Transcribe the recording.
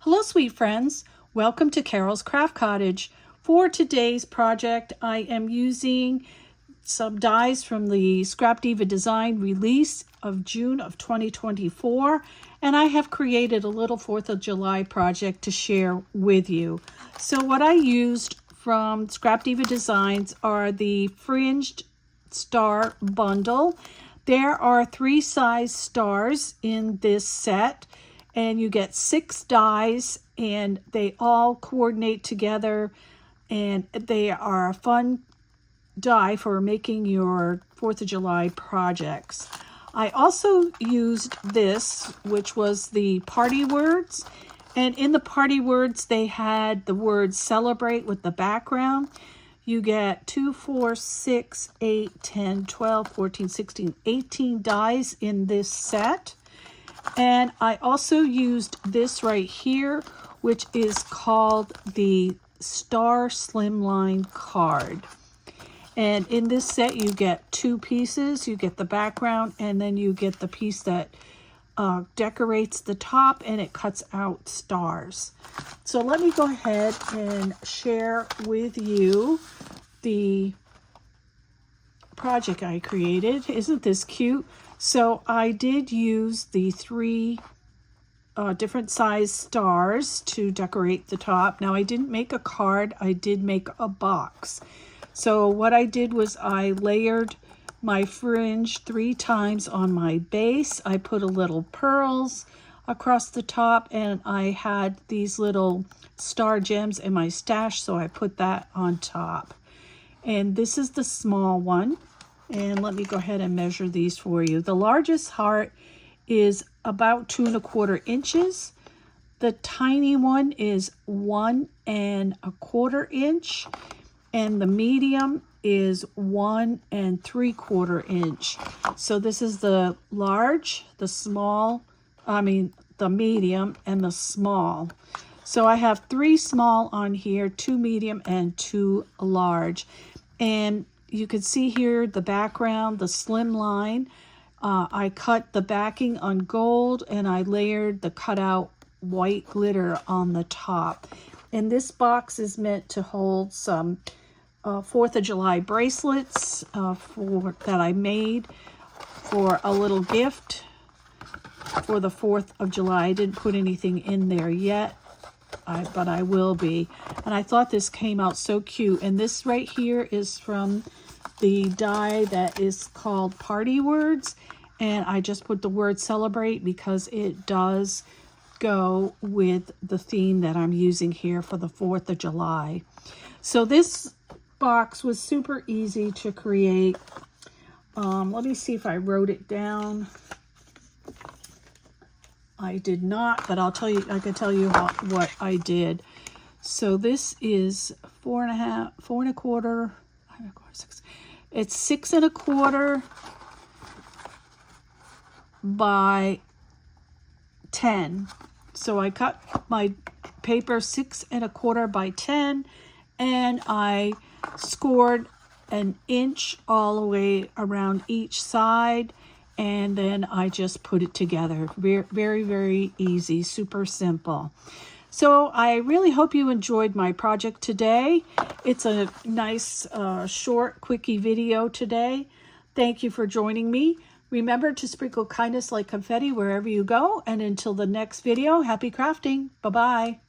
Hello, sweet friends. Welcome to Carol's Craft Cottage. For today's project, I am using some dies from the Scrapdiva design release of June of 2024, and I have created a little 4th of July project to share with you. So what I used from Scrapdiva Designs are the Fringed star bundle. There are 3 size stars in this set, and you get 6 dies, and they all coordinate together, and they are a fun die for making your 4th of July projects. I also used this, which was the party words, and in the party words they had the word celebrate with the background. You get 2, 4, 6, 8, 10, 12, 14, 16, 18 dies in this set. And I also used this right here, which is called the Star Slimline card. And in this set, you get 2 pieces. You get the background, and then you get the piece that decorates the top, and it cuts out stars. So let me go ahead and share with you the project I created. Isn't this cute? So I did use the 3 different size stars to decorate the top. Now I didn't make a card, I did make a box. So what I did was I layered my fringe 3 times on my base. I put a little pearls across the top, and I had these little star gems in my stash, so I put that on top. And this is the small one. And let me go ahead and measure these for you. The largest heart is about 2 1/4 inches. The tiny one is 1 1/4 inch. And the medium is 1 3/4 inch. So this is the large, the small, the medium, and the small. So I have 3 small on here, 2 medium, and 2 large. And you can see here the background, the Slimline. I cut the backing on gold, and I layered the cutout white glitter on the top. And this box is meant to hold some 4th of July bracelets that I made for a little gift for the 4th of July. I didn't put anything in there yet, but I will be. And I thought this came out so cute. And this right here is from the die that is called Party Words. And I just put the word celebrate because it does go with the theme that I'm using here for the 4th of July. So this box was super easy to create. Let me see if I wrote it down. I did not, but I can tell you what I did. So this is 4 1/4, 6. It's 6 1/4 by 10. So I cut my paper 6 1/4 by 10, and I scored 1 inch all the way around each side, and then I just put it together. Very, very easy, super simple. So I really hope you enjoyed my project today. It's a nice short quickie video today. Thank you for joining me. Remember to sprinkle kindness like confetti wherever you go, and until the next video, happy crafting. Bye-bye.